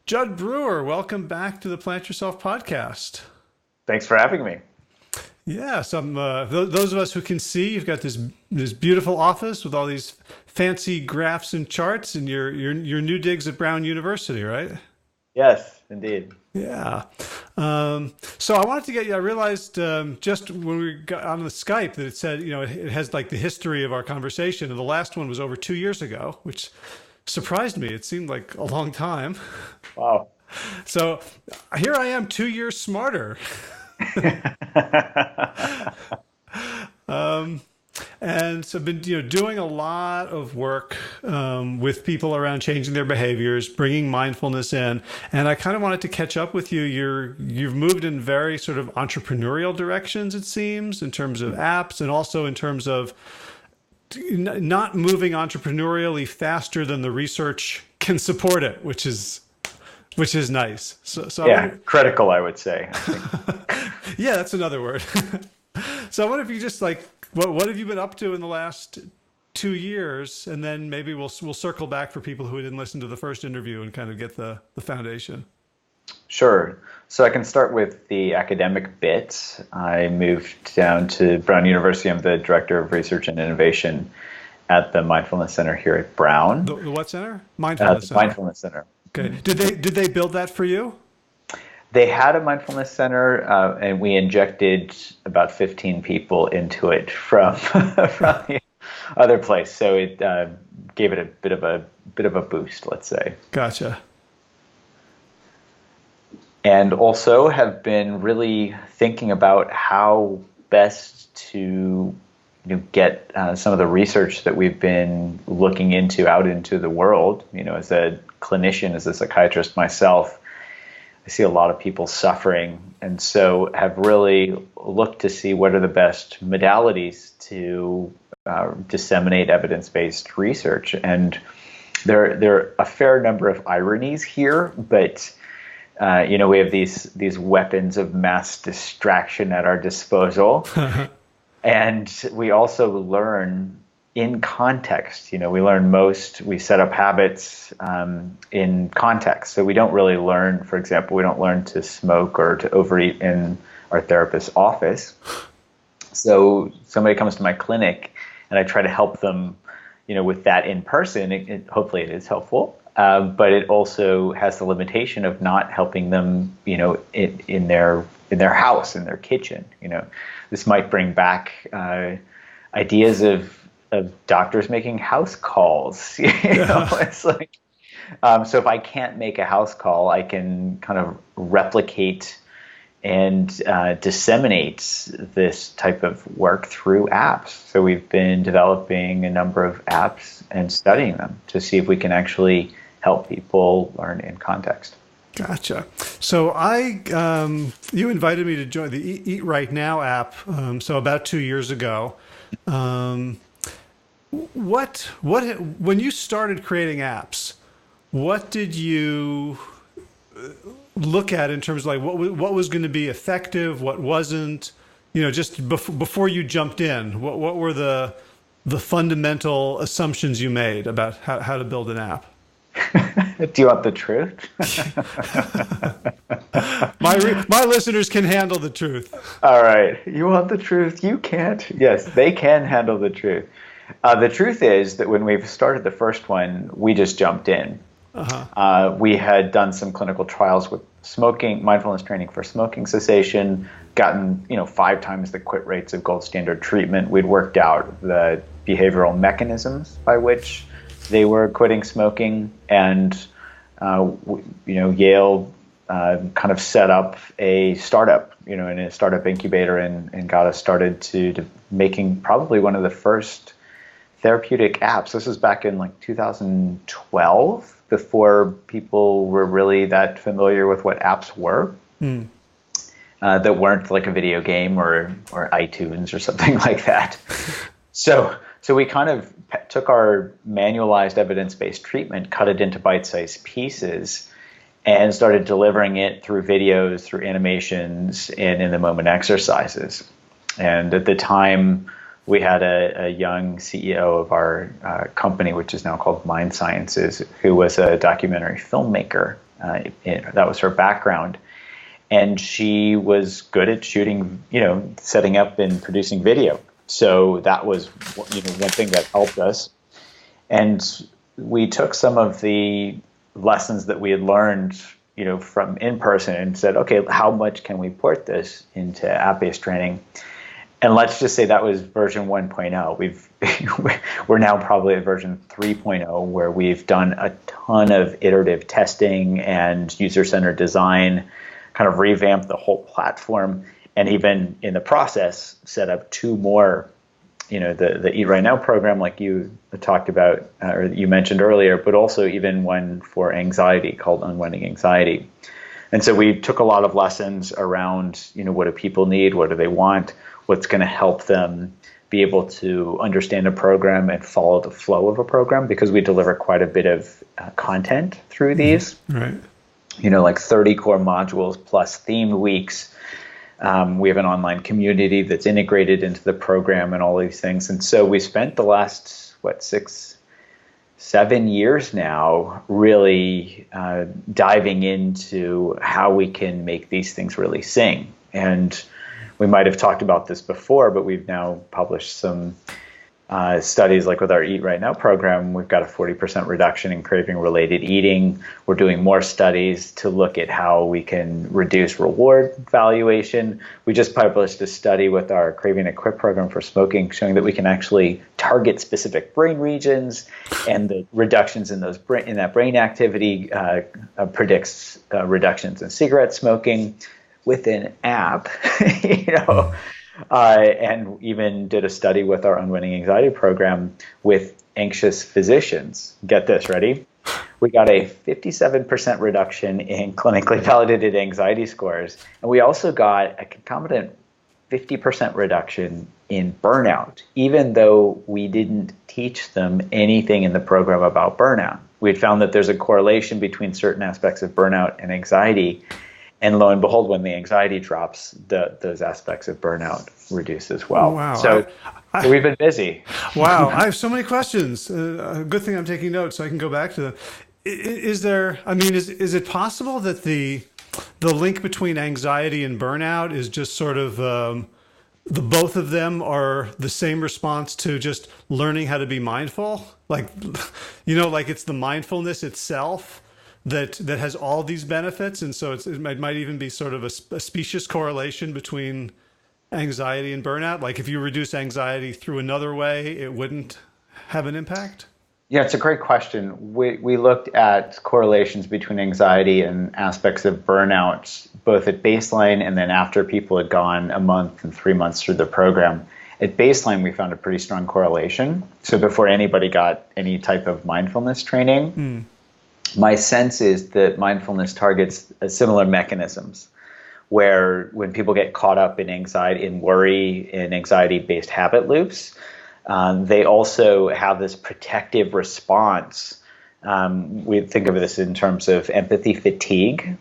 Judd Brewer, welcome back to the Plant Yourself podcast. Thanks for having me. Yeah, those of us who can see, you've got this beautiful office with all these fancy graphs and charts, and your new digs at Brown University, right? Yes, indeed. Yeah. So I wanted to get you. I realized just when we got on the Skype that it said, it has like the history of our conversation, and the last one was over 2 years ago, which surprised me. It seemed like a long time. Wow. So here I am, 2 years smarter. And so I've been, doing a lot of work with people around changing their behaviors, bringing mindfulness in, and I kind of wanted to catch up with you. You've moved in very sort of entrepreneurial directions, it seems, in terms of apps, and also in terms of not moving entrepreneurially faster than the research can support it, which is nice. So yeah, critical, I would say. Yeah, that's another word. So I wonder if you just what have you been up to in the last 2 years, and then maybe we'll circle back for people who didn't listen to the first interview and kind of get the foundation. Sure. So I can start with the academic bit. I moved down to Brown University. I'm the Director of Research and Innovation at the Mindfulness Center here at Brown. The what center? Mindfulness Center. Mindfulness Center. Okay. Did they build that for you? They had a mindfulness center, and we injected about 15 people into it from the other place. So it gave it a bit of a boost, let's say. Gotcha. And also have been really thinking about how best to get some of the research that we've been looking into out into the world. As a clinician, as a psychiatrist myself, I see a lot of people suffering, and so have really looked to see what are the best modalities to disseminate evidence-based research. And there are a fair number of ironies here, but we have these weapons of mass distraction at our disposal, and we also learn in context. We set up habits in context. So we don't really learn, for example, we don't learn to smoke or to overeat in our therapist's office. So somebody comes to my clinic and I try to help them, with that in person. Hopefully it is helpful. But it also has the limitation of not helping them, in their house, in their kitchen. This might bring back ideas of doctors making house calls. It's like, so if I can't make a house call, I can kind of replicate and disseminate this type of work through apps. So we've been developing a number of apps and studying them to see if we can actually help people learn in context. Gotcha. So you invited me to join the Eat Right Now app. So about 2 years ago. When you started creating apps, what did you look at in terms of what was going to be effective, what wasn't? Just before you jumped in, what were the fundamental assumptions you made about how to build an app? Do you want the truth? My listeners can handle the truth. All right. You want the truth? You can't. Yes, they can handle the truth. The truth is that when we started the first one, we just jumped in. We had done some clinical trials with smoking, mindfulness training for smoking cessation, gotten 5 times the quit rates of gold standard treatment. We'd worked out the behavioral mechanisms by which they were quitting smoking, and Yale kind of set up a startup, in a startup incubator, and got us started to making probably one of the first therapeutic apps. This was back in 2012, before people were really that familiar with what apps were. That weren't like a video game or iTunes or something like that. So we kind of took our manualized evidence-based treatment, cut it into bite-sized pieces, and started delivering it through videos, through animations, and in-the-moment exercises. And at the time, we had a young CEO of our company, which is now called Mind Sciences, who was a documentary filmmaker. That was her background. And she was good at shooting, setting up and producing video. So that was, one thing that helped us. And we took some of the lessons that we had learned, from in person and said, okay, how much can we port this into app-based training? And let's just say that was version 1.0. We're now probably at version 3.0, where we've done a ton of iterative testing and user-centered design, kind of revamped the whole platform, and even in the process set up 2 more, the Eat Right Now program, like you talked about, or you mentioned earlier, but also even one for anxiety called Unwinding Anxiety. And so we took a lot of lessons around, what do people need? What do they want? What's going to help them be able to understand a program and follow the flow of a program, because we deliver quite a bit of content through these. Right. Like 30 core modules plus themed weeks. We have an online community that's integrated into the program and all these things. And so we spent the last, 6-7 years now really diving into how we can make these things really sing. And we might have talked about this before, but we've now published some studies, like with our Eat Right Now program. We've got a 40% reduction in craving-related eating. We're doing more studies to look at how we can reduce reward valuation. We just published a study with our Craving Equip program for smoking, showing that we can actually target specific brain regions, and the reductions in that brain activity predicts reductions in cigarette smoking with an app. And even did a study with our Unwinding Anxiety program with anxious physicians. Get this, ready? We got a 57% reduction in clinically validated anxiety scores. And we also got a concomitant 50% reduction in burnout, even though we didn't teach them anything in the program about burnout. We had found that there's a correlation between certain aspects of burnout and anxiety. And lo and behold, when the anxiety drops, those aspects of burnout reduce as well. Oh, wow. So we've been busy. Wow. I have so many questions. Good thing I'm taking notes so I can go back to them. Is it possible that the link between anxiety and burnout is just sort of the both of them are the same response to just learning how to be mindful? Like it's the mindfulness itself that has all these benefits, and so it might even be sort of a specious correlation between anxiety and burnout. Like if you reduce anxiety through another way, it wouldn't have an impact? Yeah, it's a great question. We looked at correlations between anxiety and aspects of burnout, both at baseline and then after people had gone a month and 3 months through the program. At baseline, we found a pretty strong correlation. So before anybody got any type of mindfulness training, my sense is that mindfulness targets similar mechanisms, where when people get caught up in anxiety, in worry, in anxiety-based habit loops, they also have this protective response. We think of this in terms of empathy fatigue.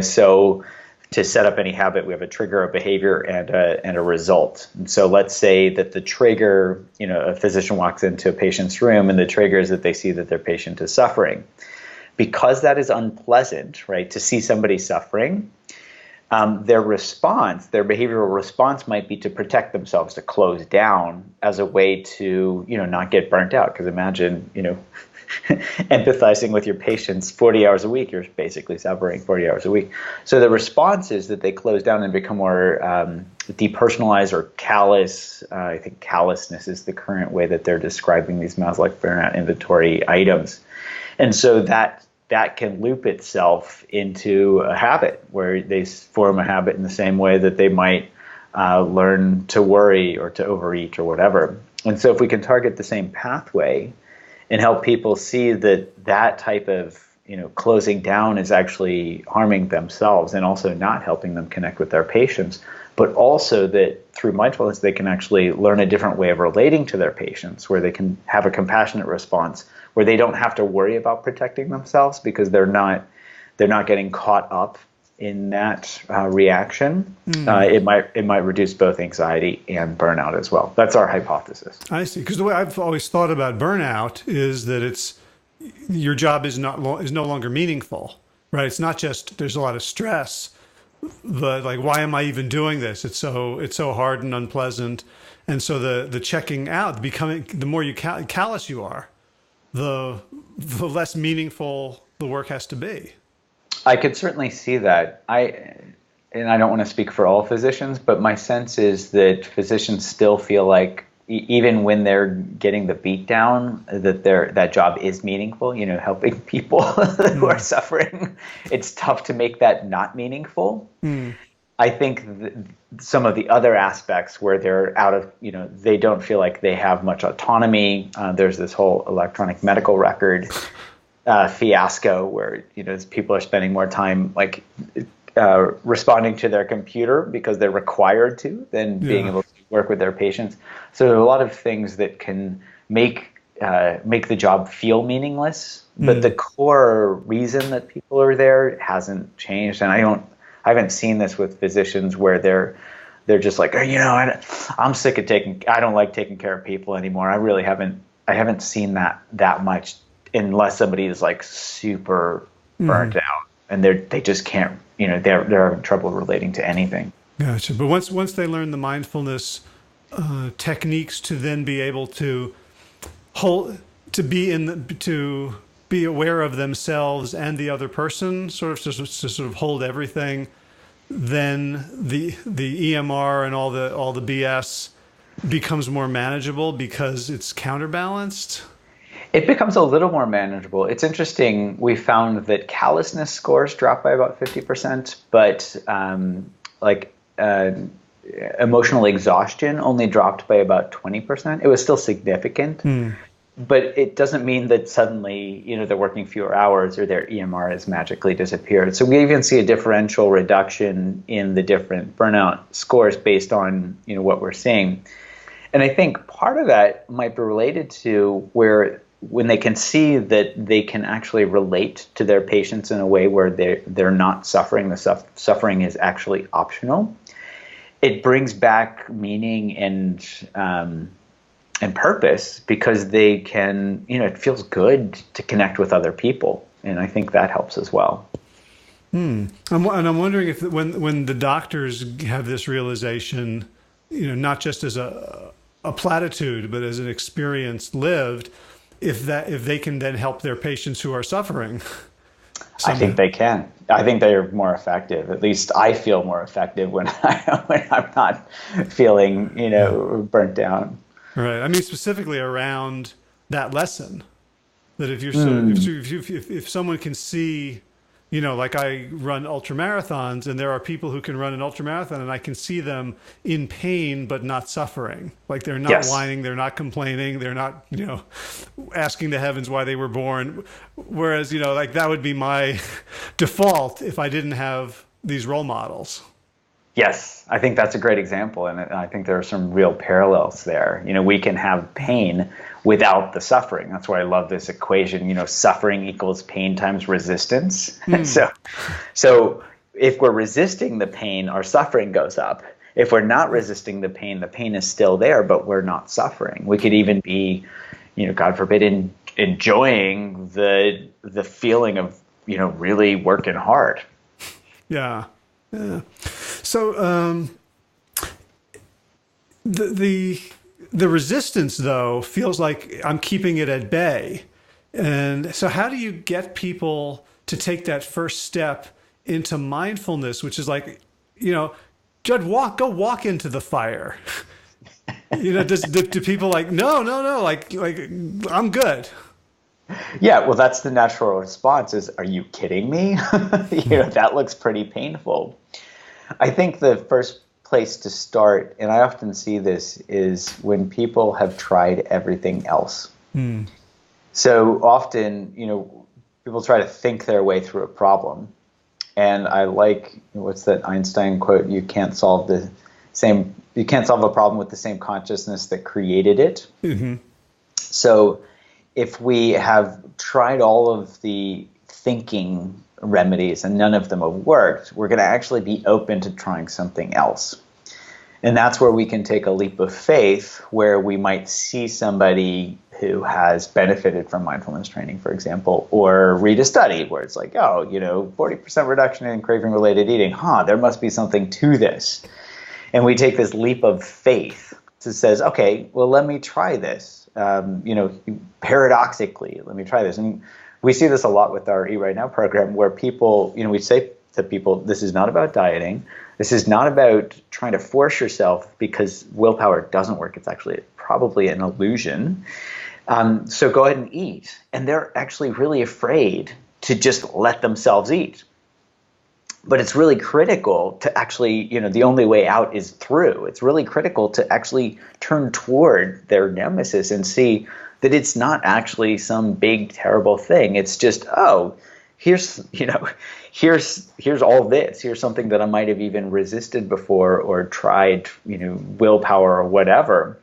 So to set up any habit, we have a trigger, a behavior, and a result. And so let's say that the trigger, a physician walks into a patient's room, and the trigger is that they see that their patient is suffering. Because that is unpleasant, right, to see somebody suffering, their behavioral response might be to protect themselves, to close down as a way to, not get burnt out. Because imagine, empathizing with your patients 40 hours a week, you're basically suffering 40 hours a week. So the response is that they close down and become more depersonalized or callous. I think callousness is the current way that they're describing these Maslow burnout inventory items. And so that can loop itself into a habit, where they form a habit in the same way that they might learn to worry or to overeat or whatever. And so if we can target the same pathway and help people see that type of closing down is actually harming themselves and also not helping them connect with their patients, but also that through mindfulness they can actually learn a different way of relating to their patients, where they can have a compassionate response, where they don't have to worry about protecting themselves because they're not getting caught up in that reaction. It might reduce both anxiety and burnout as well. That's our hypothesis. I see. Because the way I've always thought about burnout is that your job is no longer meaningful. right? It's not just there's a lot of stress, but like, why am I even doing this? It's so hard and unpleasant. And so the checking out, becoming, the more you callous you are, the less meaningful the work has to be. I could certainly see that. And I don't want to speak for all physicians, but my sense is that physicians still feel like even when they're getting the beat down, that job is meaningful, helping people who are suffering. It's tough to make that not meaningful. I think some of the other aspects where they're out of, they don't feel like they have much autonomy. There's this whole electronic medical record fiasco where, people are spending more time like responding to their computer because they're required to than being able to work with their patients. So there are a lot of things that can make the job feel meaningless, but the core reason that people are there hasn't changed. And I haven't seen this with physicians where they're just like, I'm sick of I don't like taking care of people anymore. I haven't seen that much, unless somebody is like super burnt out and they just can't, they're having trouble relating to anything. Gotcha. But once they learn the mindfulness techniques to then be able to to be aware of themselves and the other person, to sort of hold everything, then the EMR and all the BS becomes more manageable because it's counterbalanced. It becomes a little more manageable. It's interesting. We found that callousness scores drop by about 50%, but emotional exhaustion only dropped by about 20%. It was still significant, but it doesn't mean that suddenly, they're working fewer hours or their EMR has magically disappeared. So we even see a differential reduction in the different burnout scores based on, what we're seeing. And I think part of that might be related to when they can see that they can actually relate to their patients in a way where they're not suffering. The suffering is actually optional. It brings back meaning and purpose because they can, it feels good to connect with other people. And I think that helps as well. And I'm wondering if when the doctors have this realization, not just as a platitude, but as an experience lived, if they can then help their patients who are suffering. I think they can. I think they're more effective. At least I feel more effective when I'm not feeling, burnt down. Right. I mean, specifically around that lesson, that if you're if someone can see, like I run ultramarathons, and there are people who can run an ultramarathon, and I can see them in pain but not suffering. Like they're not whining, they're not complaining, they're not, asking the heavens why they were born. Whereas, like that would be my default if I didn't have these role models. Yes, I think that's a great example, and I think there are some real parallels there. We can have pain without the suffering. That's why I love this equation, suffering equals pain times resistance. So if we're resisting the pain, our suffering goes up. If we're not resisting the pain is still there, but we're not suffering. We could even be, God forbid, enjoying the feeling of, really working hard. Yeah. Yeah. So the resistance, though, feels like I'm keeping it at bay. And so how do you get people to take that first step into mindfulness, which is like, Judd, go walk into the fire. Do people like, no, like I'm good. Yeah, well, that's the natural response is, are you kidding me? That looks pretty painful. I think the first place to start, and I often see this, is when people have tried everything else. So often, people try to think their way through a problem. And I like, what's that Einstein quote? You can't solve a problem with the same consciousness that created it. Mm-hmm. So if we have tried all of the thinking remedies and none of them have worked, we're going to actually be open to trying something else. And that's where we can take a leap of faith, where we might see somebody who has benefited from mindfulness training, for example, or read a study where it's like, oh, 40% reduction in craving-related eating. There must be something to this. And we take this leap of faith that says, okay, well, let me try this. Paradoxically, let me try this. And we see this a lot with our Eat Right Now program, where people, we say to people, this is not about dieting. This is not about trying to force yourself, because willpower doesn't work. It's actually probably an illusion. So go ahead and eat. And they're actually really afraid to just let themselves eat. But it's really critical to actually, the only way out is through. It's really critical to actually turn toward their nemesis and see that it's not actually some big, terrible thing. It's just, here's all this. Here's something that I might have even resisted before or tried, willpower or whatever.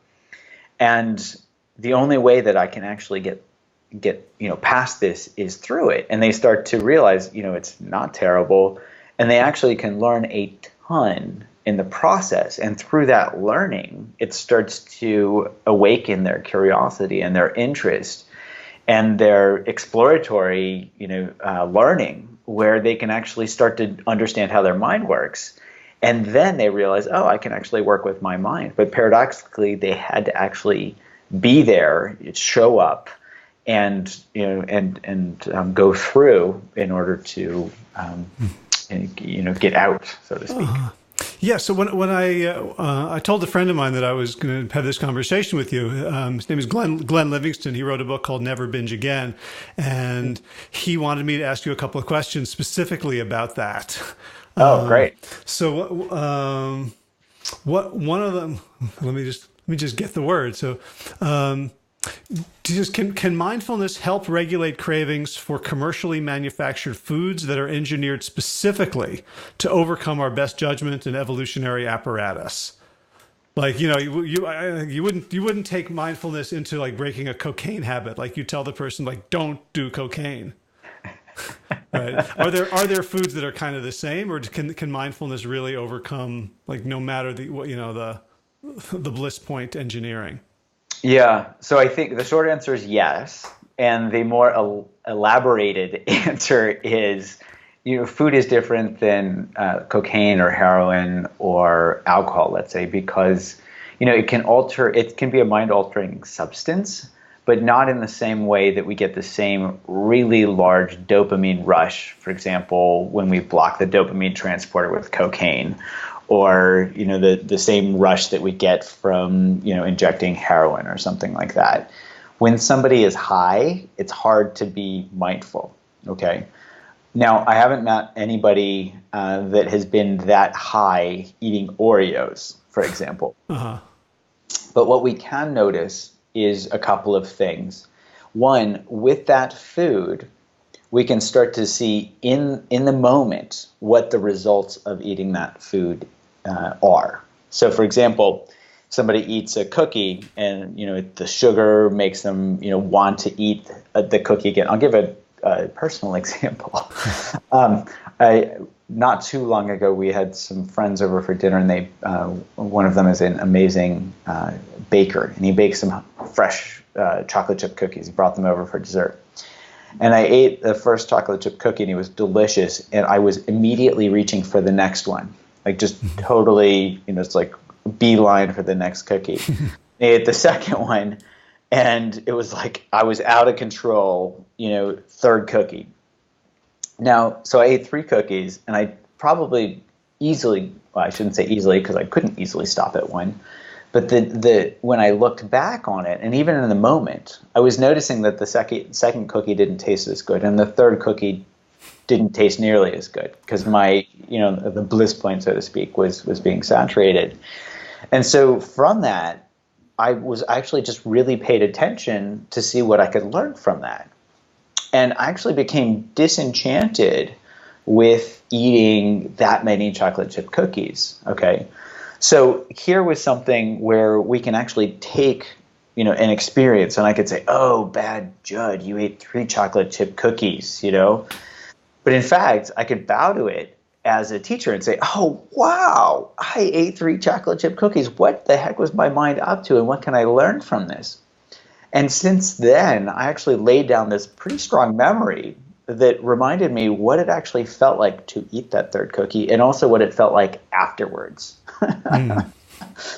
And the only way that I can actually get past this is through it. And they start to realize, it's not terrible. And they actually can learn a ton in the process. And through that learning, it starts to awaken their curiosity and their interest and their exploratory, learning, where they can actually start to understand how their mind works. And then they realize, I can actually work with my mind. But paradoxically, they had to actually be there, show up, and go through in order to get out, so to speak. Yeah. So when I told a friend of mine that I was going to have this conversation with you, his name is Glenn Livingston. He wrote a book called Never Binge Again, and he wanted me to ask you a couple of questions specifically about that. Great. So what one of them? Let me just get the word. So. Can mindfulness help regulate cravings for commercially manufactured foods that are engineered specifically to overcome our best judgment and evolutionary apparatus? Like, you wouldn't take mindfulness into like breaking a cocaine habit. Like you tell the person, like, don't do cocaine. Right? Are there foods that are kind of the same, or can mindfulness really overcome, like, no matter the bliss point engineering? Yeah, so I think the short answer is yes, and the more elaborated answer is, food is different than cocaine or heroin or alcohol, let's say, because it can be a mind-altering substance, but not in the same way that we get the same really large dopamine rush, for example, when we block the dopamine transporter with cocaine. Or the same rush that we get from injecting heroin or something like that. When somebody is high, it's hard to be mindful. Okay. Now, I haven't met anybody that has been that high eating Oreos, for example. Uh-huh. But what we can notice is a couple of things. One, with that food, we can start to see in the moment what the results of eating that food are. So, for example, somebody eats a cookie, and the sugar makes them want to eat the cookie again. I'll give a personal example. Not too long ago, we had some friends over for dinner, and one of them is an amazing baker, and he bakes some fresh chocolate chip cookies. He brought them over for dessert. And I ate the first chocolate chip cookie, and it was delicious, and I was immediately reaching for the next one. Like, just totally, it's like beeline for the next cookie. I ate the second one, and it was like I was out of control, third cookie. Now, so I ate 3 cookies, and I probably easily, well, I shouldn't say easily because I couldn't easily stop at one, but when I looked back on it, and even in the moment, I was noticing that the second cookie didn't taste as good, and the third cookie didn't taste nearly as good because my, the bliss point, so to speak, was being saturated. And so from that, I was actually just really paid attention to see what I could learn from that. And I actually became disenchanted with eating that many chocolate chip cookies. Okay. So here was something where we can actually take, an experience, and I could say, oh, bad Judd, you ate 3 chocolate chip cookies, But in fact, I could bow to it as a teacher and say, oh, wow, I ate 3 chocolate chip cookies. What the heck was my mind up to, and what can I learn from this? And since then, I actually laid down this pretty strong memory that reminded me what it actually felt like to eat that third cookie, and also what it felt like afterwards.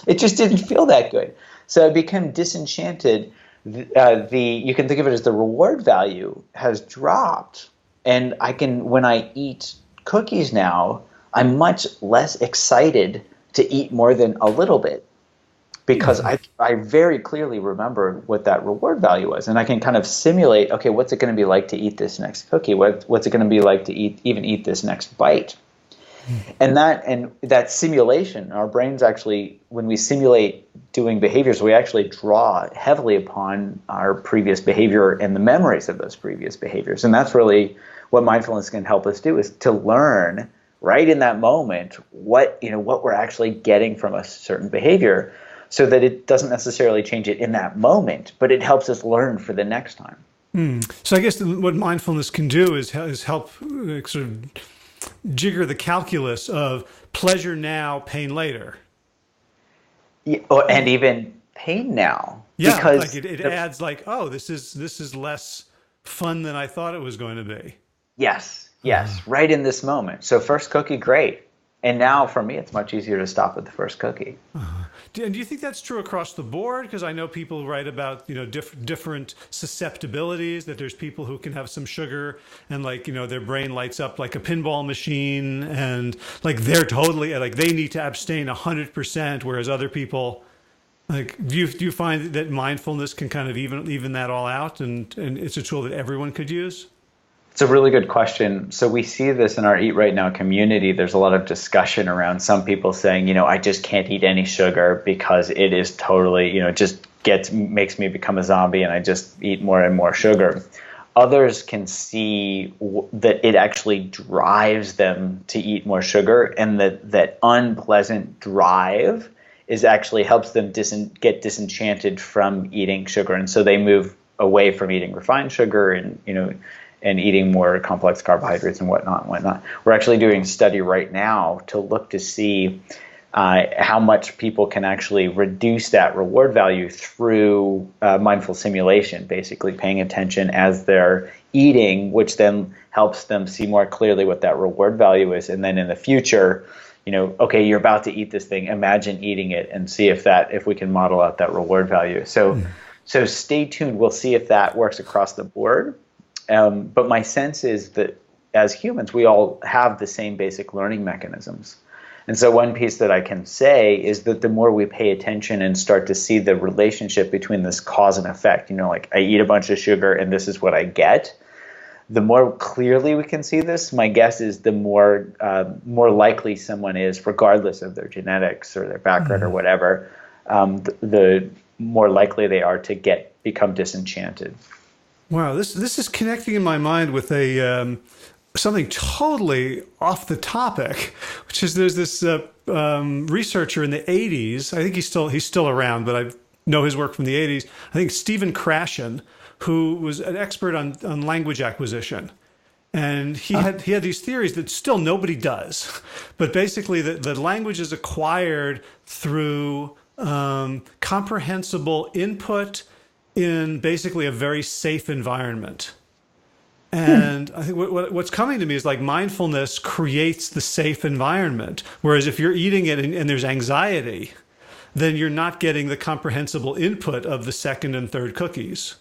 It just didn't feel that good. So I became disenchanted. You can think of it as the reward value has dropped, and when I eat cookies now, I'm much less excited to eat more than a little bit, because I very clearly remember what that reward value was, and I can kind of simulate, okay, what's it going to be like to eat this next cookie? What's it going to be like to eat this next bite? And that simulation, our brains actually, when we simulate doing behaviors, we actually draw heavily upon our previous behavior and the memories of those previous behaviors. And that's really what mindfulness can help us do, is to learn right in that moment what we're actually getting from a certain behavior, so that it doesn't necessarily change it in that moment, but it helps us learn for the next time. So I guess what mindfulness can do is help sort of jigger the calculus of pleasure now, pain later. Yeah, and even pain now. Yeah, because like it adds like, oh, this is less fun than I thought it was going to be. Yes, right in this moment. So first cookie, great. And now for me, it's much easier to stop at the first cookie. And do you think that's true across the board? Because I know people write about, different susceptibilities, that there's people who can have some sugar and their brain lights up like a pinball machine, and they're totally they need to abstain 100%, whereas other people, do you find that mindfulness can kind of even that all out, and it's a tool that everyone could use? It's a really good question. So we see this in our Eat Right Now community. There's a lot of discussion around some people saying, I just can't eat any sugar because it is totally, it just makes me become a zombie, and I just eat more and more sugar. Others can see that it actually drives them to eat more sugar, and that unpleasant drive actually helps them get disenchanted from eating sugar. And so they move away from eating refined sugar and eating more complex carbohydrates and whatnot. We're actually doing a study right now to look to see how much people can actually reduce that reward value through mindful simulation, basically paying attention as they're eating, which then helps them see more clearly what that reward value is. And then in the future, okay, you're about to eat this thing, imagine eating it, and see if we can model out that reward value. So stay tuned. We'll see if that works across the board. But my sense is that as humans, we all have the same basic learning mechanisms. And so one piece that I can say is that the more we pay attention and start to see the relationship between this cause and effect, I eat a bunch of sugar and this is what I get, the more clearly we can see this, my guess is the more likely someone is, regardless of their genetics or their background or whatever, the more likely they are to become disenchanted. Wow, this is connecting in my mind with something totally off the topic, which is there's this researcher in the 80s. I think he's still around, but I know his work from the 80s. I think Stephen Krashen, who was an expert on language acquisition. And he had these theories that still nobody does. But basically the language is acquired through comprehensible input in basically a very safe environment. And I think what's coming to me is mindfulness creates the safe environment. Whereas if you're eating it and there's anxiety, then you're not getting the comprehensible input of the second and third cookies.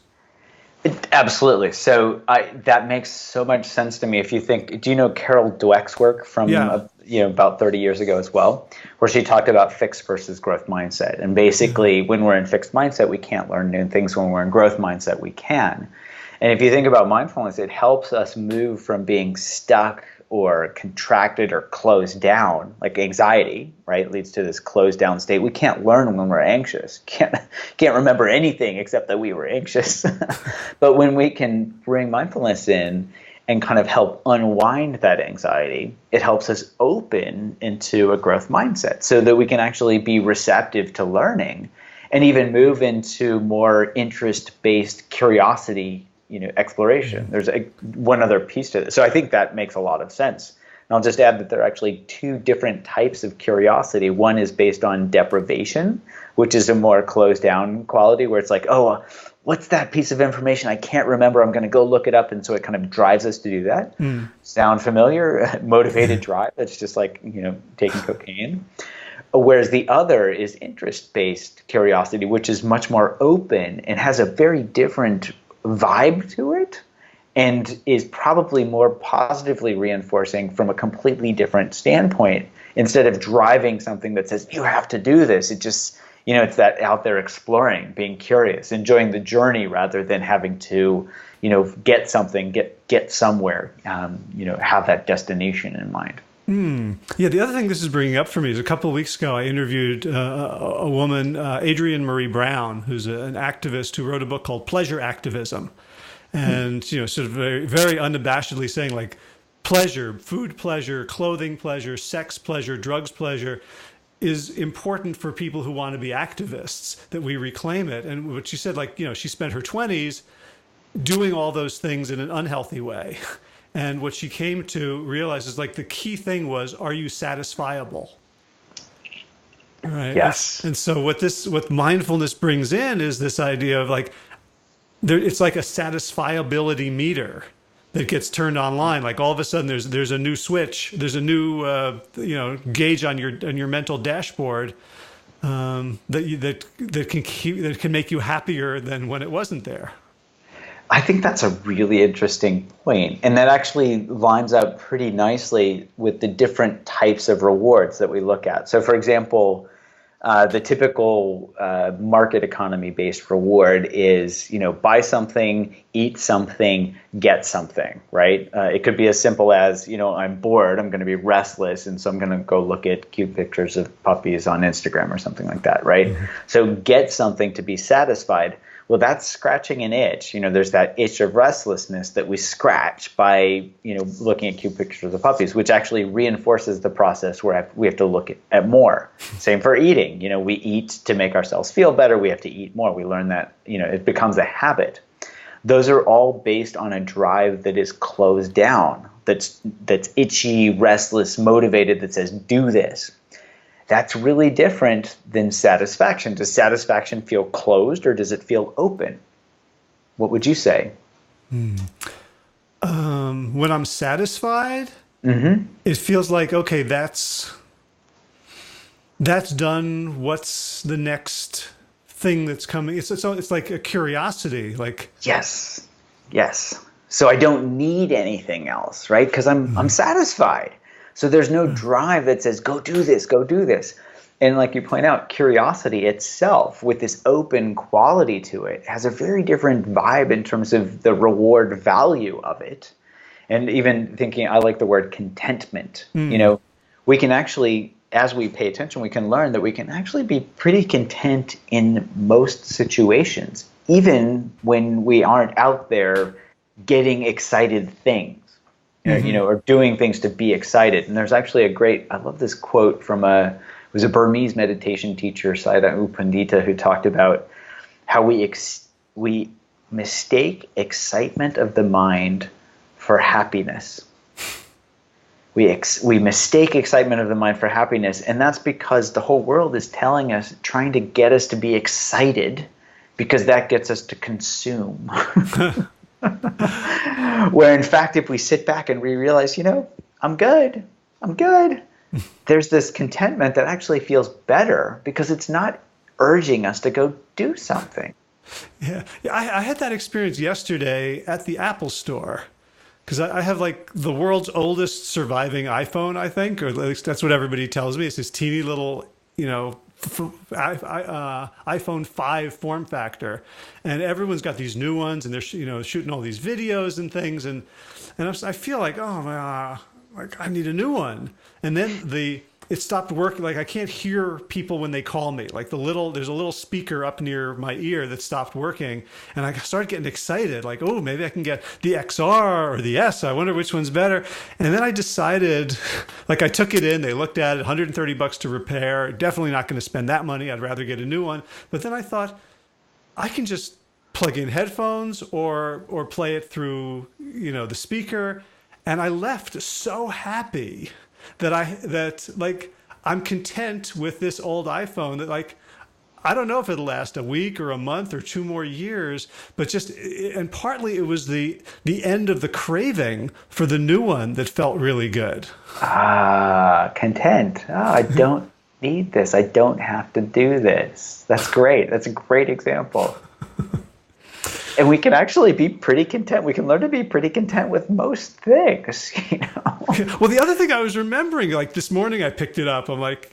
Absolutely. So that makes so much sense to me. If you think, do you know Carol Dweck's work from about 30 years ago as well, where she talked about fixed versus growth mindset. And basically, when we're in fixed mindset, we can't learn new things. When we're in growth mindset, we can. And if you think about mindfulness, it helps us move from being stuck or contracted or closed down, like anxiety, right, leads to this closed down state. We can't learn when we're anxious. Can't remember anything except that we were anxious. But when we can bring mindfulness in and kind of help unwind that anxiety, it helps us open into a growth mindset so that we can actually be receptive to learning and even move into more interest-based curiosity, exploration. There's one other piece to this. So I think that makes a lot of sense. And I'll just add that there are actually two different types of curiosity. One is based on deprivation, which is a more closed down quality where it's like, oh, what's that piece of information? I can't remember. I'm going to go look it up. And so it kind of drives us to do that. Sound familiar? Motivated drive. It's just like, taking cocaine. Whereas the other is interest-based curiosity, which is much more open and has a very different vibe to it, and is probably more positively reinforcing from a completely different standpoint. Instead of driving something that says, you have to do this, it just, it's that out there exploring, being curious, enjoying the journey rather than having to, get something, get somewhere, have that destination in mind. Yeah, the other thing this is bringing up for me is a couple of weeks ago, I interviewed a woman, Adrienne Marie Brown, who's an activist who wrote a book called Pleasure Activism. And, sort of very, very unabashedly saying like pleasure, food pleasure, clothing pleasure, sex pleasure, drugs pleasure is important for people who want to be activists, that we reclaim it. And what she said, like, she spent her 20s doing all those things in an unhealthy way. And what she came to realize is like the key thing was, are you satisfiable? Right. Yes. And so what mindfulness brings in is this idea of like, it's like a satisfiability meter that gets turned online. Like all of a sudden there's a new switch, there's a new, gauge on your mental dashboard, that can make you happier than when it wasn't there. I think that's a really interesting point. And that actually lines up pretty nicely with the different types of rewards that we look at. So for example, the typical market economy based reward is, buy something, eat something, get something, right? It could be as simple as, I'm bored, I'm going to be restless, and so I'm going to go look at cute pictures of puppies on Instagram or something like that, right? Mm-hmm. So get something to be satisfied. Well, that's scratching an itch. There's that itch of restlessness that we scratch by, looking at cute pictures of puppies, which actually reinforces the process where we have to look at more. Same for eating. We eat to make ourselves feel better. We have to eat more. We learn that, it becomes a habit. Those are all based on a drive that is closed down, that's itchy, restless, motivated, that says, do this. That's really different than satisfaction. Does satisfaction feel closed or does it feel open? What would you say? When I'm satisfied, it feels like, okay, that's done. What's the next thing that's coming? It's like a curiosity. Like yes. So I don't need anything else, right? Because I'm satisfied. So there's no drive that says, go do this, go do this. And like you point out, curiosity itself, with this open quality to it, has a very different vibe in terms of the reward value of it. And even thinking, I like the word contentment. We can actually, as we pay attention, we can learn that we can actually be pretty content in most situations, even when we aren't out there getting excited things. Or doing things to be excited. And there's actually I love this quote from it was a Burmese meditation teacher, Sayadaw U Pandita, who talked about how we mistake excitement of the mind for happiness. We mistake excitement of the mind for happiness, and that's because the whole world is telling us, trying to get us to be excited, because that gets us to consume. Where in fact, if we sit back and we realize, I'm good, there's this contentment that actually feels better because it's not urging us to go do something. Yeah, I had that experience yesterday at the Apple store, because I have like the world's oldest surviving iPhone, I think, or at least that's what everybody tells me. It's this teeny little, iPhone 5 form factor, and everyone's got these new ones, and they're shooting all these videos and things, and I feel like, like I need a new one, and then it stopped working. Like I can't hear people when they call me. Like there's a little speaker up near my ear that stopped working, and I started getting excited. Like, oh, maybe I can get the XR or the S. I wonder which one's better. And then I decided, like I took it in. They looked at it, $130 to repair. Definitely not going to spend that money. I'd rather get a new one. But then I thought, I can just plug in headphones or play it through the speaker, and I left so happy that I'm content with this old iPhone, that like I don't know if it'll last a week or a month or 2 more years, but and partly it was the end of the craving for the new one that felt really good. Content. Oh, I don't need this. I don't have to do this. That's great. That's a great example. And we can actually be pretty content. We can learn to be pretty content with most things, you know. Well, the other thing I was remembering, like this morning I picked it up. I'm like,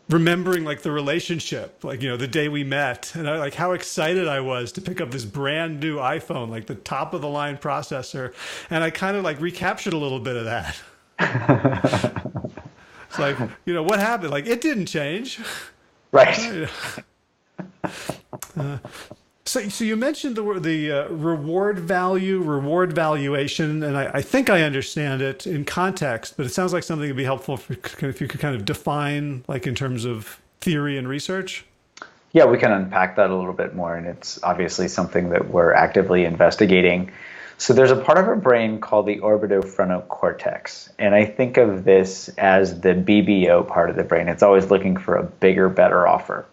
remembering like the relationship, like, the day we met, and like how excited I was to pick up this brand new iPhone, like the top of the line processor. And I kind of like recaptured a little bit of that. It's like, what happened? Like it didn't change. Right. So you mentioned the reward valuation, and I think I understand it in context, but it sounds like something would be helpful if you could kind of define, like in terms of theory and research. Yeah, we can unpack that a little bit more, and it's obviously something that we're actively investigating. So there's a part of our brain called the orbito-frontal cortex, and I think of this as the BBO part of the brain. It's always looking for a bigger, better offer.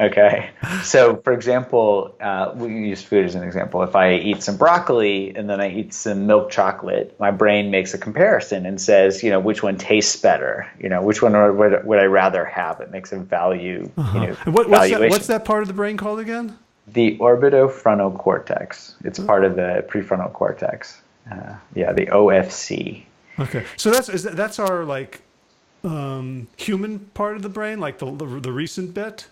Okay. So, for example, we use food as an example. If I eat some broccoli and then I eat some milk chocolate, my brain makes a comparison and says, which one tastes better? Which one would I rather have? It makes a value, And valuation. what's that part of the brain called again? The orbito-frontal cortex. It's part of the prefrontal cortex. The OFC. Okay. So that's our like human part of the brain, like the recent bit.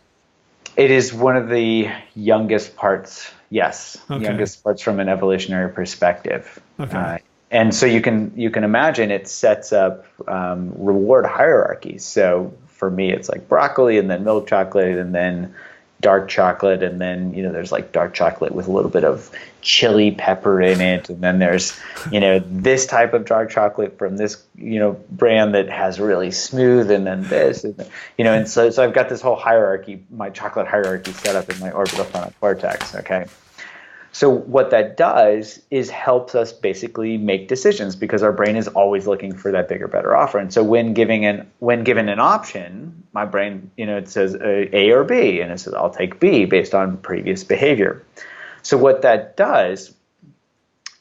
It is one of the youngest parts, yes, okay. Youngest parts from an evolutionary perspective. Okay. And so you can imagine it sets up reward hierarchies. So for me, it's like broccoli and then milk chocolate and then dark chocolate, and then there's like dark chocolate with a little bit of chili pepper in it, and then there's this type of dark chocolate from this brand that has really smooth, and then this, and so I've got this whole hierarchy, my chocolate hierarchy set up in my orbitofrontal cortex. Okay. So what that does is helps us basically make decisions, because our brain is always looking for that bigger, better offer. And so when given an option, my brain, it says A or B, and it says I'll take B based on previous behavior. So what that does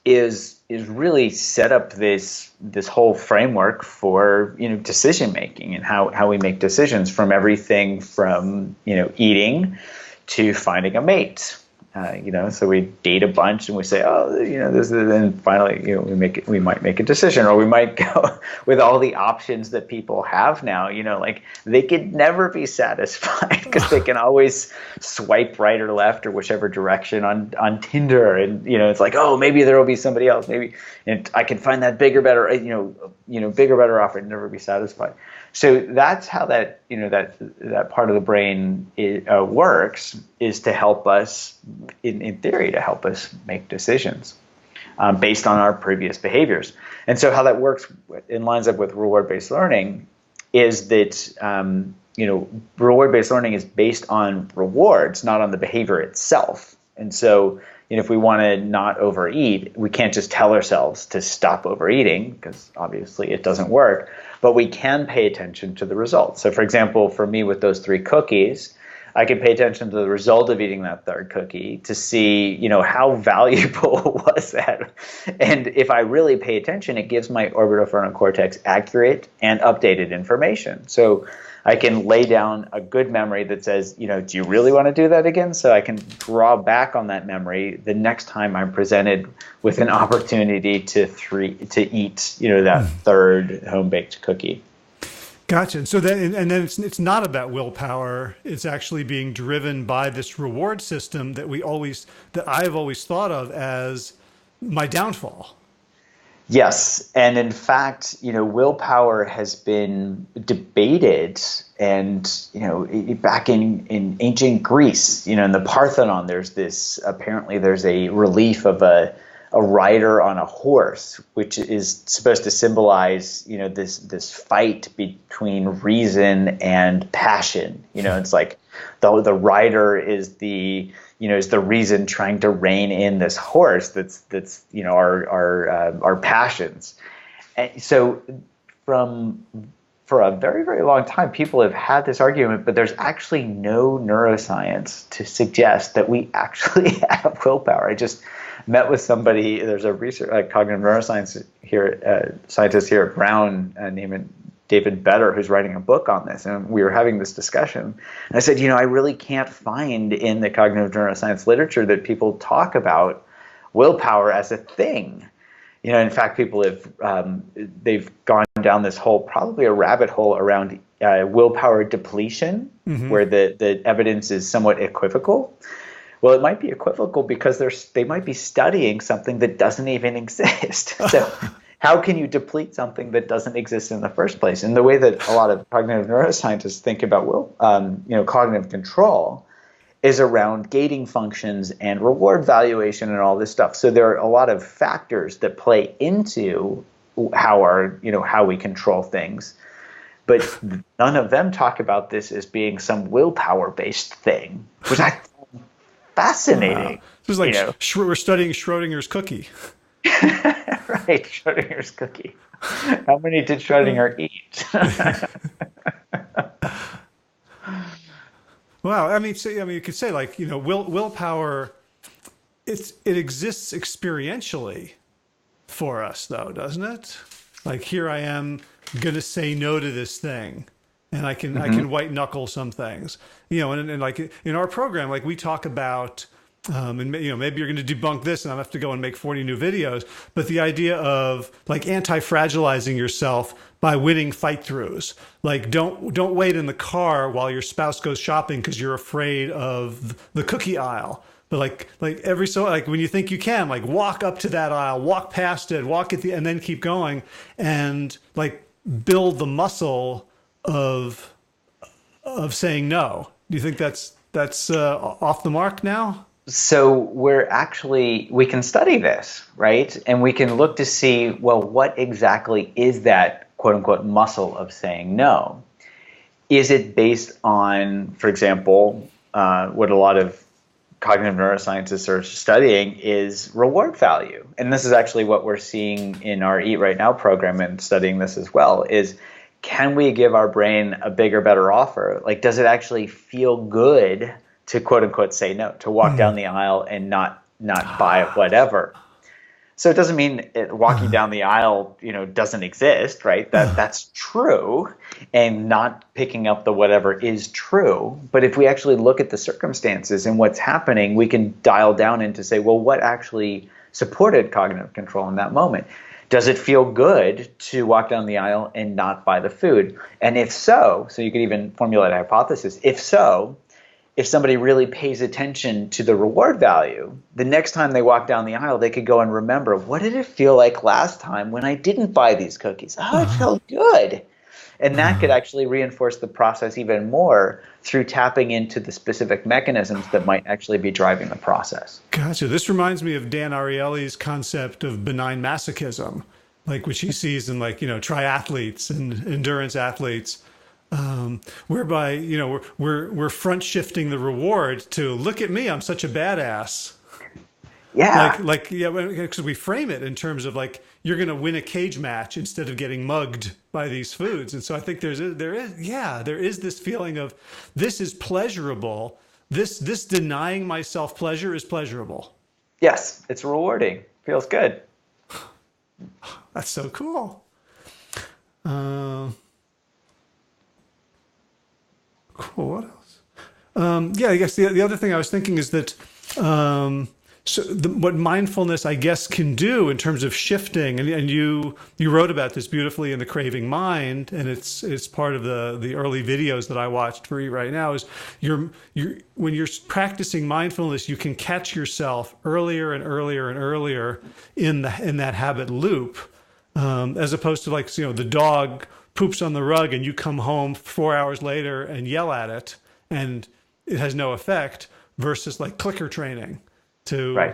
is really set up this whole framework for decision making and how we make decisions, from everything from eating to finding a mate. So we date a bunch and we say, this is, and finally, we might make a decision, or we might go with all the options that people have now. Like they could never be satisfied because they can always swipe right or left or whichever direction on Tinder, and it's like, oh, maybe there will be somebody else, maybe, and I can find that bigger, better, bigger, better offer, and never be satisfied. So that's how that that part of the brain works, is to help us, in theory, to help us make decisions based on our previous behaviors. And so how that works and lines up with reward-based learning is that reward-based learning is based on rewards, not on the behavior itself. And so if we want to not overeat, we can't just tell ourselves to stop overeating, because obviously it doesn't work. But we can pay attention to the results. So for example, for me with those 3 cookies, I can pay attention to the result of eating that third cookie to see, how valuable was that? And if I really pay attention, it gives my orbitofrontal cortex accurate and updated information. So I can lay down a good memory that says, do you really want to do that again? So I can draw back on that memory the next time I'm presented with an opportunity to eat, that third home-baked cookie. Gotcha. So then it's not about willpower. It's actually being driven by this reward system that I've always thought of as my downfall. Yes, and in fact, willpower has been debated, and back in ancient Greece, in the Parthenon, there's a relief of a rider on a horse, which is supposed to symbolize, this fight between reason and passion. It's like the rider is the reason trying to rein in this horse that's our passions. And so from for a very, very long time, people have had this argument, but there's actually no neuroscience to suggest that we actually have willpower. I just met with somebody, there's a cognitive neuroscience scientist here at Brown named David Better, who's writing a book on this, and we were having this discussion. And I said, I really can't find in the cognitive neuroscience literature that people talk about willpower as a thing. In fact, people have they've gone down this hole, probably a rabbit hole around willpower depletion, where the evidence is somewhat equivocal. Well, it might be equivocal because they might be studying something that doesn't even exist. So how can you deplete something that doesn't exist in the first place? And the way that a lot of cognitive neuroscientists think about cognitive control is around gating functions and reward valuation and all this stuff. So there are a lot of factors that play into how we control things, but none of them talk about this as being some willpower-based thing, which I find fascinating. Wow. This is like we're studying Schrodinger's cookie. Right, Schrodinger's cookie. How many did Schrodinger eat? Wow, you could say willpower. It exists experientially for us, though, doesn't it? Like, here I am going to say no to this thing, and I can white knuckle some things. And like in our program, like we talk about. And maybe you're going to debunk this, and I'll have to go and make 40 new videos. But the idea of like anti-fragilizing yourself by winning fight-throughs, like don't wait in the car while your spouse goes shopping because you're afraid of the cookie aisle. But like when you think you can, like walk up to that aisle, walk past it, and then keep going, and like build the muscle of saying no. Do you think that's off the mark now? So we can study this, right? And we can look to see, well, what exactly is that quote unquote muscle of saying no? Is it based on, for example, what a lot of cognitive neuroscientists are studying is reward value. And this is actually what we're seeing in our Eat Right Now program and studying this as well, is can we give our brain a bigger, better offer? Like, does it actually feel good to quote unquote say no, to walk down the aisle and not buy whatever? So it doesn't mean walking down the aisle, doesn't exist, right? That's true, and not picking up the whatever is true. But if we actually look at the circumstances and what's happening, we can dial down into say, well, what actually supported cognitive control in that moment? Does it feel good to walk down the aisle and not buy the food? And if so you could even formulate a hypothesis. If so, if somebody really pays attention to the reward value, the next time they walk down the aisle, they could go and remember, what did it feel like last time when I didn't buy these cookies? Oh, it felt good. And that could actually reinforce the process even more through tapping into the specific mechanisms that might actually be driving the process. Gotcha. This reminds me of Dan Ariely's concept of benign masochism, like which he sees in triathletes and endurance athletes. Whereby we're front shifting the reward to look at me, I'm such a badass. Yeah, because we frame it in terms of like you're going to win a cage match instead of getting mugged by these foods. And so I think there is this feeling of this is pleasurable. This denying myself pleasure is pleasurable. Yes, it's rewarding. Feels good. That's so cool. Cool. What else? I guess the other thing I was thinking is that what mindfulness, I guess, can do in terms of shifting, and you wrote about this beautifully in The Craving Mind, and it's part of the early videos that I watched for Eat Right Now, is when you're practicing mindfulness, you can catch yourself earlier and earlier and earlier in that habit loop, as opposed to the dog poops on the rug and you come home 4 hours later and yell at it and it has no effect, versus like clicker training to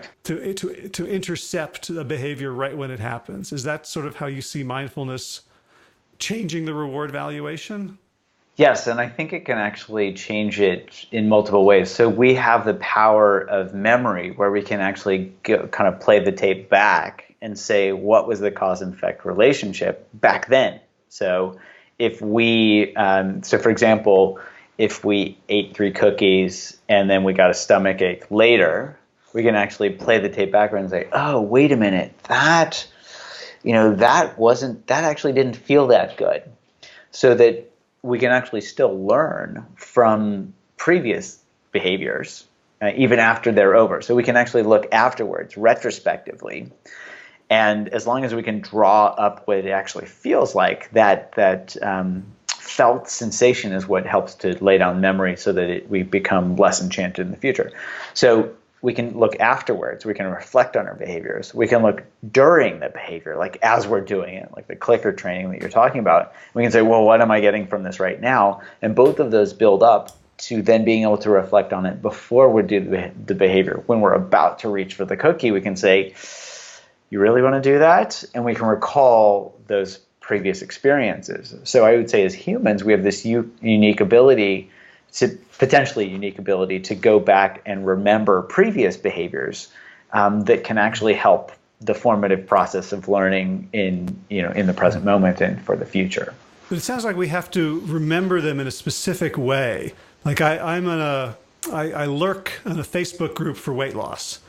intercept the behavior right when it happens. Is that sort of how you see mindfulness changing the reward valuation? Yes, and I think it can actually change it in multiple ways. So we have the power of memory where we can actually kind of play the tape back and say, what was the cause and effect relationship back then? So if we, so for example, if we ate 3 cookies and then we got a stomach ache later, we can actually play the tape backward and say, oh, wait a minute, that actually didn't feel that good. So that we can actually still learn from previous behaviors, even after they're over. So we can actually look afterwards, retrospectively. And as long as we can draw up what it actually feels like, that felt sensation is what helps to lay down memory so that we become less enchanted in the future. So we can look afterwards. We can reflect on our behaviors. We can look during the behavior, like as we're doing it, like the clicker training that you're talking about. We can say, well, what am I getting from this right now? And both of those build up to then being able to reflect on it before we do the behavior. When we're about to reach for the cookie, we can say, you really want to do that? And we can recall those previous experiences. So I would say as humans, we have this unique ability, potentially unique ability, to go back and remember previous behaviors that can actually help the formative process of learning in the present moment and for the future. But it sounds like we have to remember them in a specific way. Like I lurk in a Facebook group for weight loss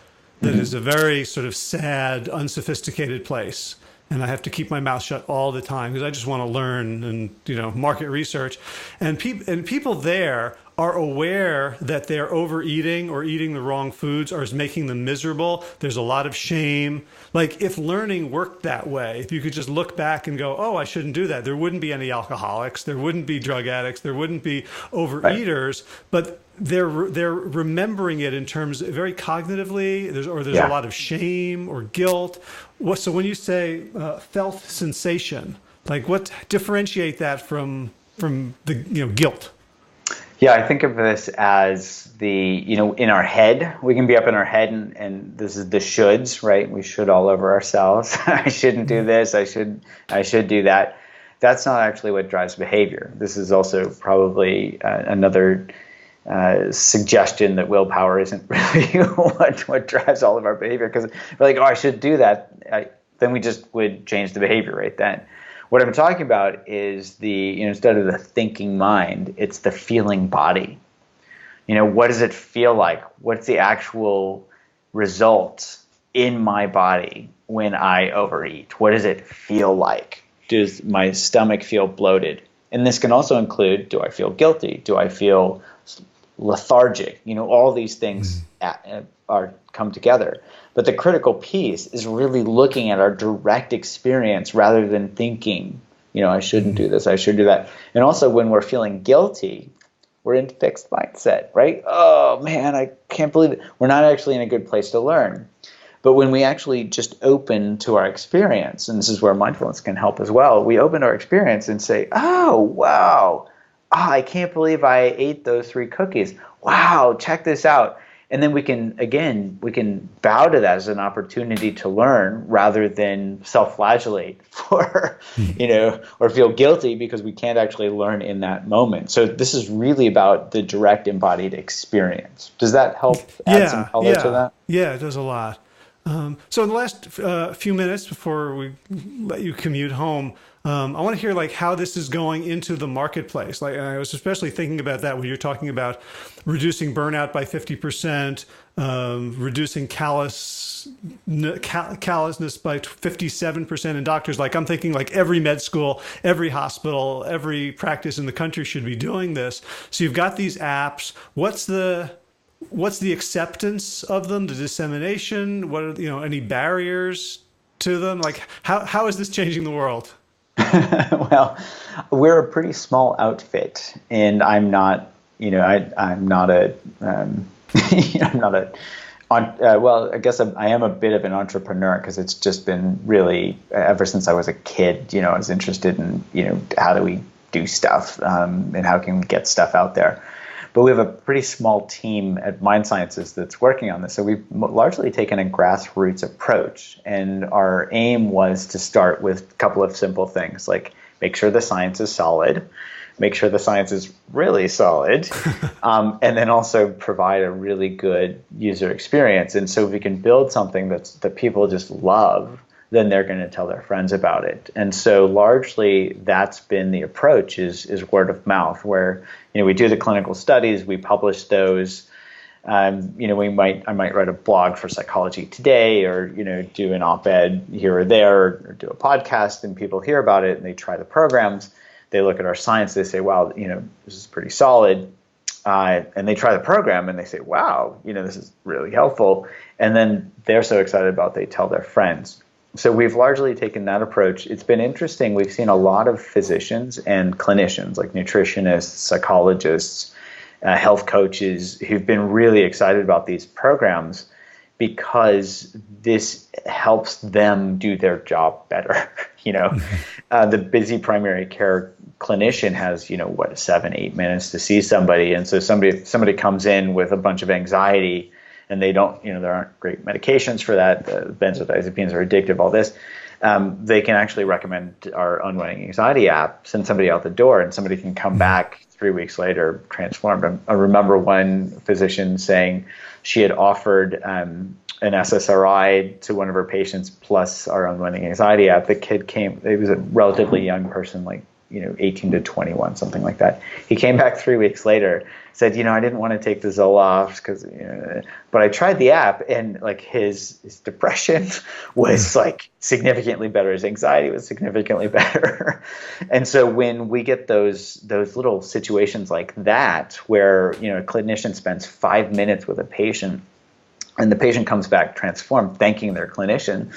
that is a very sort of sad, unsophisticated place. And I have to keep my mouth shut all the time because I just want to learn and, market research. And people there are aware that they're overeating or eating the wrong foods or is making them miserable. There's a lot of shame. Like if learning worked that way, if you could just look back and go, oh, I shouldn't do that. There wouldn't be any alcoholics. There wouldn't be drug addicts. There wouldn't be overeaters. Right. But they're remembering it in terms very cognitively. There's a lot of shame or guilt. So when you say felt sensation, like what differentiate that from the guilt? Yeah, I think of this as in our head. We can be up in our head and this is the shoulds, right? We should all over ourselves. I shouldn't do this. I should do that. That's not actually what drives behavior. This is also probably another suggestion that willpower isn't really what drives all of our behavior, because we're like, oh, I should do that. Then we just would change the behavior right then. What I'm talking about is instead of the thinking mind, it's the feeling body. What does it feel like? What's the actual result in my body when I overeat? What does it feel like? Does my stomach feel bloated? And this can also include, do I feel guilty? Do I feel lethargic? All these things come together. But the critical piece is really looking at our direct experience rather than thinking, I shouldn't do this, I should do that. And also when we're feeling guilty, we're in fixed mindset, right? Oh man, I can't believe it. We're not actually in a good place to learn. But when we actually just open to our experience, and this is where mindfulness can help as well, we open our experience and say, oh, wow, I can't believe I ate those 3 cookies. Wow, check this out. And then we can bow to that as an opportunity to learn rather than self-flagellate for, or feel guilty because we can't actually learn in that moment. So this is really about the direct embodied experience. Does that help add some color to that? Yeah, it does a lot. So in the last few minutes before we let you commute home, I want to hear how this is going into the marketplace. I was especially thinking about that when you're talking about reducing burnout by 50%, reducing callousness by 57% in doctors. I'm thinking every med school, every hospital, every practice in the country should be doing this. So you've got these apps. What's the acceptance of them, the dissemination? What are any barriers to them? How is this changing the world? Well, we're a pretty small outfit, and I'm not, I'm not a, well, I guess I am a bit of an entrepreneur because it's just been really, ever since I was a kid, I was interested in, how do we do stuff and how can we get stuff out there. But we have a pretty small team at Mind Sciences that's working on this. So we've largely taken a grassroots approach. And our aim was to start with a couple of simple things, like make sure the science is solid, make sure the science is really solid, and then also provide a really good user experience. And so if we can build something that people just love, then they're going to tell their friends about it. And so largely that's been the approach is word of mouth, where, we do the clinical studies, we publish those. I might write a blog for Psychology Today, or, do an op-ed here or there, or do a podcast, and people hear about it and they try the programs. They look at our science, they say, wow, this is pretty solid. And they try the program and they say, wow, this is really helpful. And then they're so excited about it, they tell their friends. So we've largely taken that approach. It's been interesting. We've seen a lot of physicians and clinicians, like nutritionists, psychologists, health coaches, who've been really excited about these programs because this helps them do their job better. The busy primary care clinician has, 7-8 minutes to see somebody. And so somebody comes in with a bunch of anxiety, and they don't, there aren't great medications for that. The benzodiazepines are addictive, all this. They can actually recommend our Unwinding Anxiety app, send somebody out the door, and somebody can come back 3 weeks later transformed. I remember one physician saying she had offered an SSRI to one of her patients plus our Unwinding Anxiety app. The kid came, it was a relatively young person, like 18 to 21, something like that. He came back 3 weeks later, said, I didn't want to take the Zoloft but I tried the app, and like his depression was like significantly better. His anxiety was significantly better. And so when we get those little situations like that, where, a clinician spends 5 minutes with a patient and the patient comes back transformed, thanking their clinician,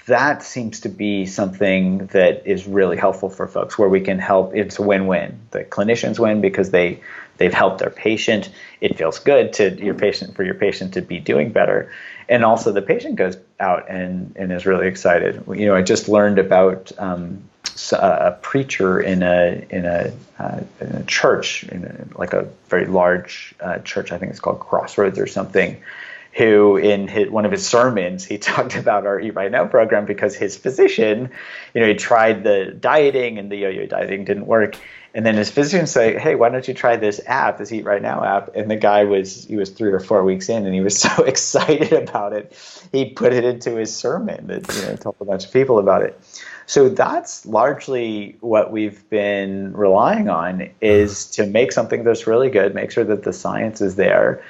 that seems to be something that is really helpful for folks, where we can help. It's a win-win. The clinicians win because they've helped their patient. It feels good for your patient to be doing better. And also the patient goes out and is really excited. I just learned about a preacher in a church, like a very large church. I think it's called Crossroads or something, who in one of his sermons, he talked about our Eat Right Now program because his physician, he tried the dieting and the yo-yo dieting didn't work. And then his physician said, hey, why don't you try this app, this Eat Right Now app? And the guy was 3 or 4 weeks in, and he was so excited about it. He put it into his sermon that, told a bunch of people about it. So that's largely what we've been relying on, is to make something that's really good, make sure that the science is there,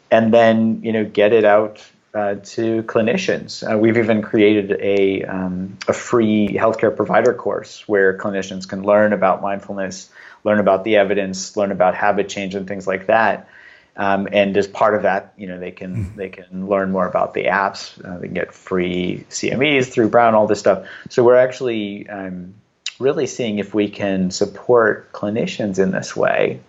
and then, get it out to clinicians. We've even created a free healthcare provider course where clinicians can learn about mindfulness, learn about the evidence, learn about habit change and things like that. And as part of that, they can learn more about the apps. They can get free CMEs through Brown, all this stuff. So we're actually really seeing if we can support clinicians in this way.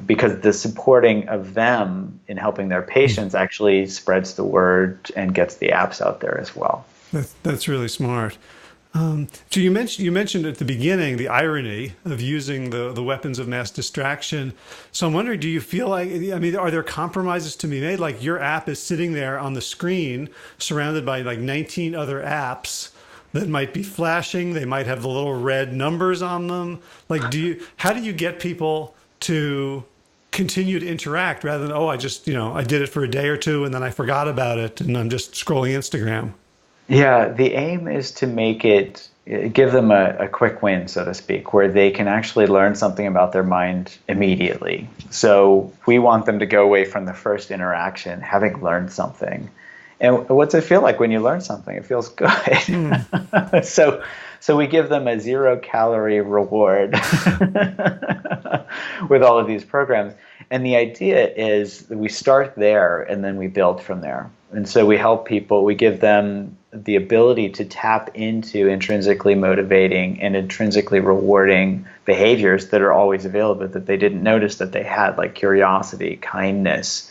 Because the supporting of them in helping their patients actually spreads the word and gets the apps out there as well. That's really smart. So you mentioned at the beginning the irony of using the weapons of mass distraction. So I'm wondering, do you feel like, are there compromises to be made? Like your app is sitting there on the screen surrounded by like 19 other apps that might be flashing. They might have the little red numbers on them. Like, how do you get people to continue to interact rather than, I just, I did it for a day or two and then I forgot about it and I'm just scrolling Instagram? Yeah, the aim is to give them a quick win, so to speak, where they can actually learn something about their mind immediately. So we want them to go away from the first interaction having learned something. And what's it feel like when you learn something? It feels good. So we give them a 0-calorie reward with all of these programs. And the idea is that we start there and then we build from there. And so we help people, we give them the ability to tap into intrinsically motivating and intrinsically rewarding behaviors that are always available that they didn't notice that they had, like curiosity, kindness,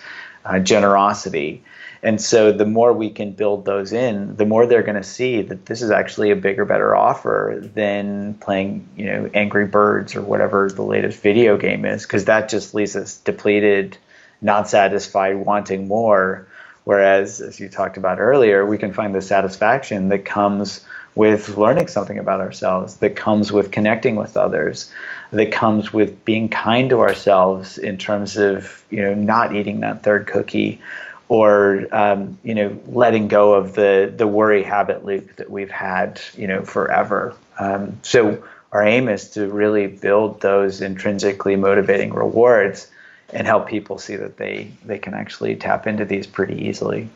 generosity. And so the more we can build those in, the more they're going to see that this is actually a bigger, better offer than playing, Angry Birds or whatever the latest video game is, because that just leaves us depleted, not satisfied, wanting more. Whereas, as you talked about earlier, we can find the satisfaction that comes with learning something about ourselves, that comes with connecting with others, that comes with being kind to ourselves in terms of, not eating that third cookie, or letting go of the worry habit loop that we've had forever. So our aim is to really build those intrinsically motivating rewards and help people see that they can actually tap into these pretty easily.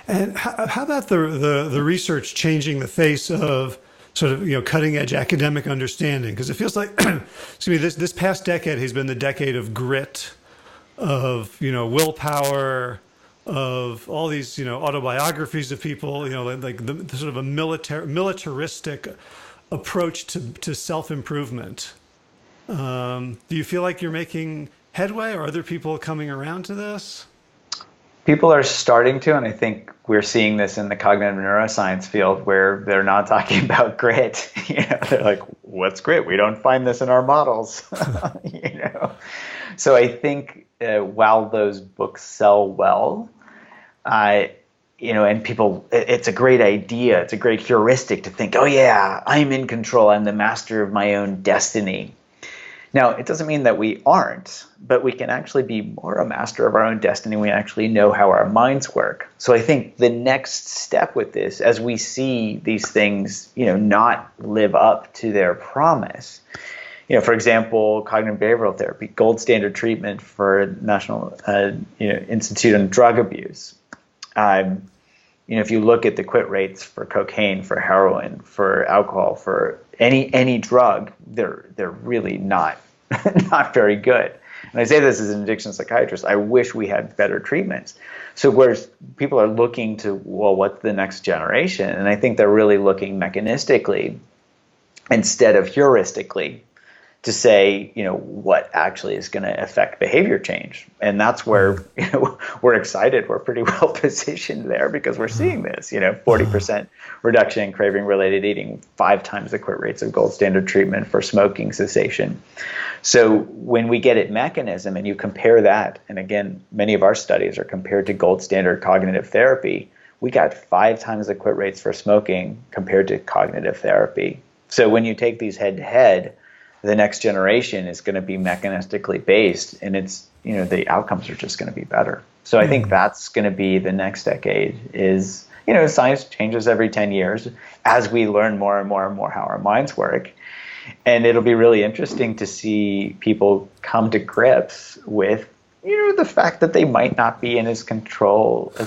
And how about the research changing the face of sort of cutting edge academic understanding? Because it feels like excuse me, this past decade has been the decade of grit, of willpower, of all these autobiographies of people, like the sort of a militaristic approach to self-improvement. Do you feel like you're making headway, or are other people coming around to this? People are starting to, and I think we're seeing this in the cognitive neuroscience field, where they're not talking about grit. They're like, "What's grit? We don't find this in our models." So I think while those books sell well, and people, it's a great idea. It's a great heuristic to think, "Oh yeah, I'm in control. I'm the master of my own destiny." Now, it doesn't mean that we aren't, but we can actually be more a master of our own destiny. We actually know how our minds work. So I think the next step with this, as we see these things, not live up to their promise. For example, cognitive behavioral therapy, gold standard treatment for National Institute on Drug Abuse. If you look at the quit rates for cocaine, for heroin, for alcohol, for any drug, they're really not very good. And I say this as an addiction psychiatrist. I wish we had better treatments. So whereas people are looking to, well, what's the next generation? And I think they're really looking mechanistically instead of heuristically to say, what actually is going to affect behavior change. And that's where we're excited. We're pretty well positioned there because we're seeing this, 40% reduction in craving related eating, 5 times the quit rates of gold standard treatment for smoking cessation. So when we get at mechanism and you compare that, and again, many of our studies are compared to gold standard cognitive therapy, we got 5 times the quit rates for smoking compared to cognitive therapy. So when you take these head to head, the next generation is going to be mechanistically based, and it's the outcomes are just going to be better. So I think that's going to be the next decade. Is science changes every 10 years as we learn more and more and more how our minds work, and it'll be really interesting to see people come to grips with the fact that they might not be in as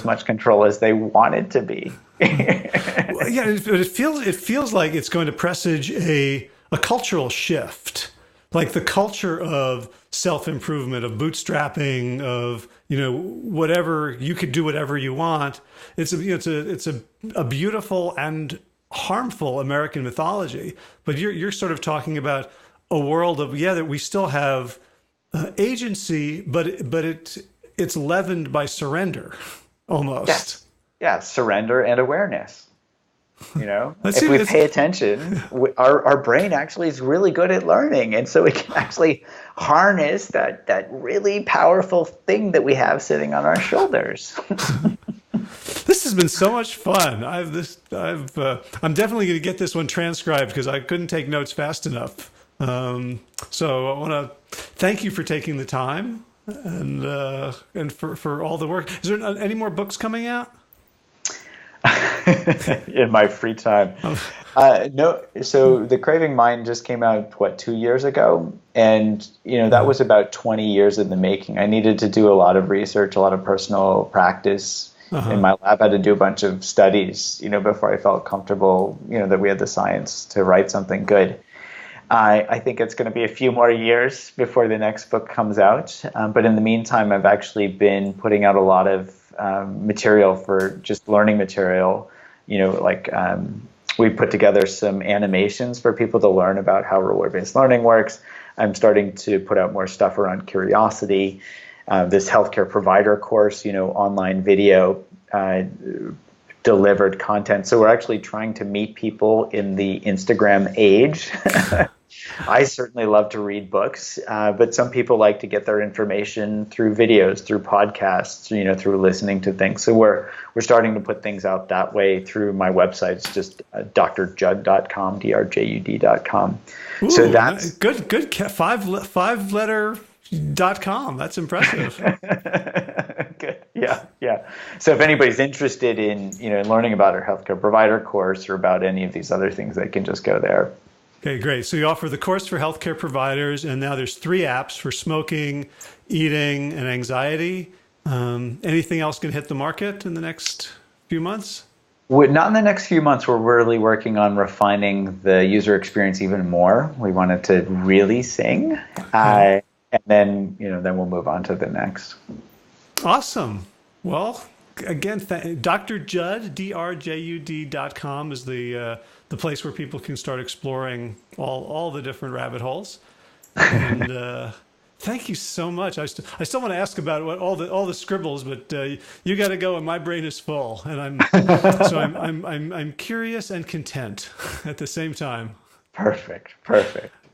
much control as they wanted to be. Well, yeah, it feels like it's going to presage a cultural shift, like the culture of self-improvement, of bootstrapping, of whatever you could do whatever you want. It's a beautiful and harmful American mythology. But you're sort of talking about a world of that we still have agency, but it's leavened by surrender, almost. Yes. Yeah, surrender and awareness. If we pay attention, our brain actually is really good at learning. And so we can actually harness that really powerful thing that we have sitting on our shoulders. This has been so much fun. I'm definitely going to get this one transcribed because I couldn't take notes fast enough. So I want to thank you for taking the time and for all the work. Is there any more books coming out? In my free time. No. So The Craving Mind just came out, 2 years ago? And, that was about 20 years in the making. I needed to do a lot of research, a lot of personal practice. In my lab, I had to do a bunch of studies, before I felt comfortable, that we had the science to write something good. I think it's going to be a few more years before the next book comes out. But in the meantime, I've actually been putting out a lot of material for just learning material. We put together some animations for people to learn about how reward-based learning works. I'm starting to put out more stuff around curiosity. This healthcare provider course, online video delivered content. So we're actually trying to meet people in the Instagram age. I certainly love to read books, but some people like to get their information through videos, through podcasts, through listening to things. So we're starting to put things out that way through my website. It's just drjud.com, drjud.com. Ooh, so that's good 5-letter .com. That's impressive. Good. Yeah, yeah. So if anybody's interested in, in learning about our healthcare provider course or about any of these other things, they can just go there. Okay, great. So you offer the course for healthcare providers, and now there's 3 apps for smoking, eating, and anxiety. Anything else going to hit the market in the next few months? Not in the next few months. We're really working on refining the user experience even more. We wanted to really sing, and then then we'll move on to the next. Awesome. Well, again, Dr. Judd, drjud.com is the place where people can start exploring all the different rabbit holes. And thank you so much. I still want to ask about all the scribbles, but you got to go, and my brain is full, and I'm curious and content at the same time. Perfect.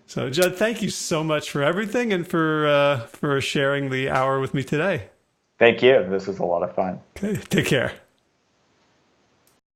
So, Judd, thank you so much for everything and for sharing the hour with me today. Thank you. This was a lot of fun. Okay, take care.